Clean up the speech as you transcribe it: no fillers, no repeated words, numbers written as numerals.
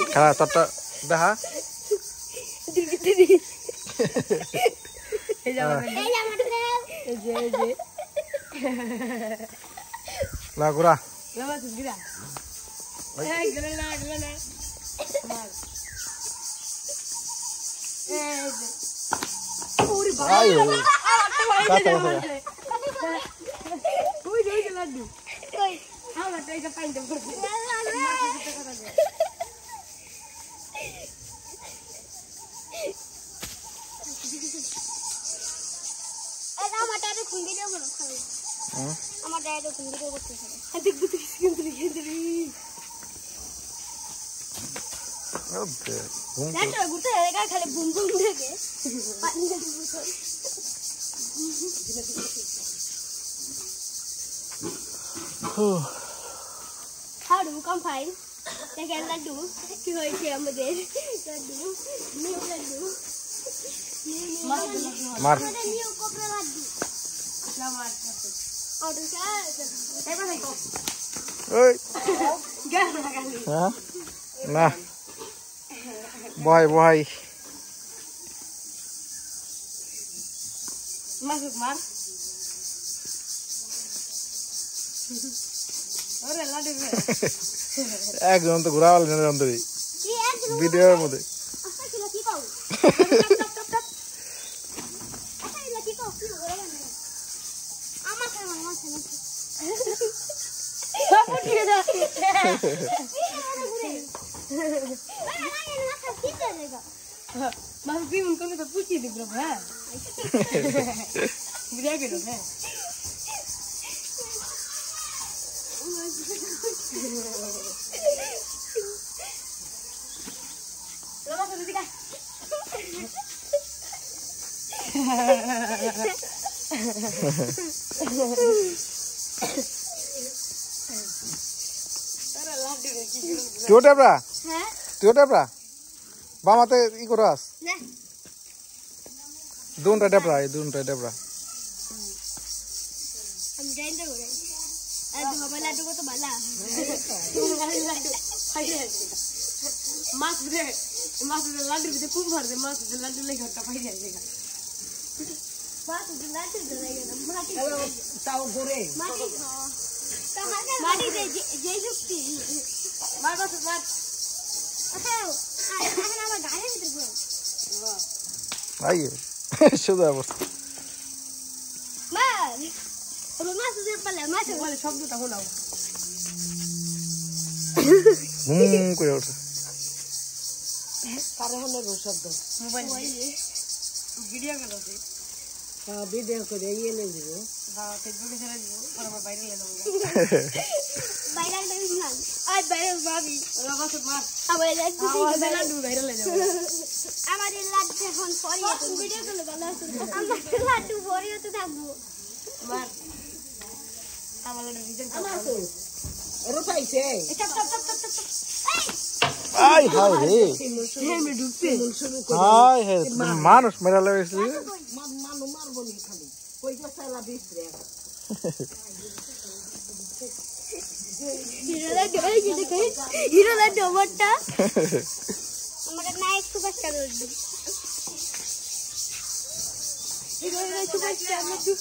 খেলা তোরটা দেখা না ঘুরা আমার ডাইরেক্ট ভিডিও করতে হবে দেখো গুতে একা খালি বুম বুম দেখে পানি দেখে বুঝো How do we come fine? They can let do. কি হয়েছে আমাদের লাড্ডু নিউ লাড্ডু মার নিউ কোপরা লাড্ডু মার অটো স্যার এবার দেখো ওই গাল লাগালি হ্যাঁ না বয় বয় মাসুক মার ওরে লাড্ডু একজন তো ঘুরাওয়াল অন্তরি ভিডিওর মধ্যে তুই টেপরা হ্যাঁ তুই টেপরা বামাতে ই করাস না দুনটা টেপরা এই দুনটা টেপরা আমি জানি না করে আর বাবা লাড্ডু কত ভালো লাড্ডু মাছ রে লাড্ডু দিতে খুব ভর দে মাছ লাড্ডু লেগে ঘরটা পাই যাচ্ছে মাছ লাড্ডু ধরে গেল মাটি তাও ঘুরে মাটি দে যে যুক্তি মার বাস মার আচ্ছা এখন আমার গাড়ির ভিতরে ঘুরে আই শুধু অবস্থা মার মাছ দিয়ে পালে মাছ বলে শব্দটা হলো হুম করে ওঠে কারে হলো শব্দ মোবাইল ভিডিও করো হ্যাঁ ভিডিও করে ইয়ে নিয়ে দিব হ্যাঁ ফেসবুকে ছেড়ে দিব আর আমার বাইরে নিয়ে যাবো বাইরে নিয়ে যাবো আই বাইরে ভাবি বাবা তো মার আমার লাড্ডু বাইরে নিয়ে যাবো আমার লাড্ডু এখন পরিয়ে তো ভিডিও করলে ভালো আছে আমার লাড্ডু পরিয়ে তো থাকবো মার আমার লাড্ডু ভিডিও আমার তো রুপাইছে চপ চপ চপ চপ চপ আই হাই রে আমি ঢুকতে হাই হে মানুষ মেরা লাগছিল মানু মারবো নি খালি কই যে সালা বিছরে হিরো লাড্ডু আমারটা আমাদের নায়ক superstar Laddu hero superstar laddu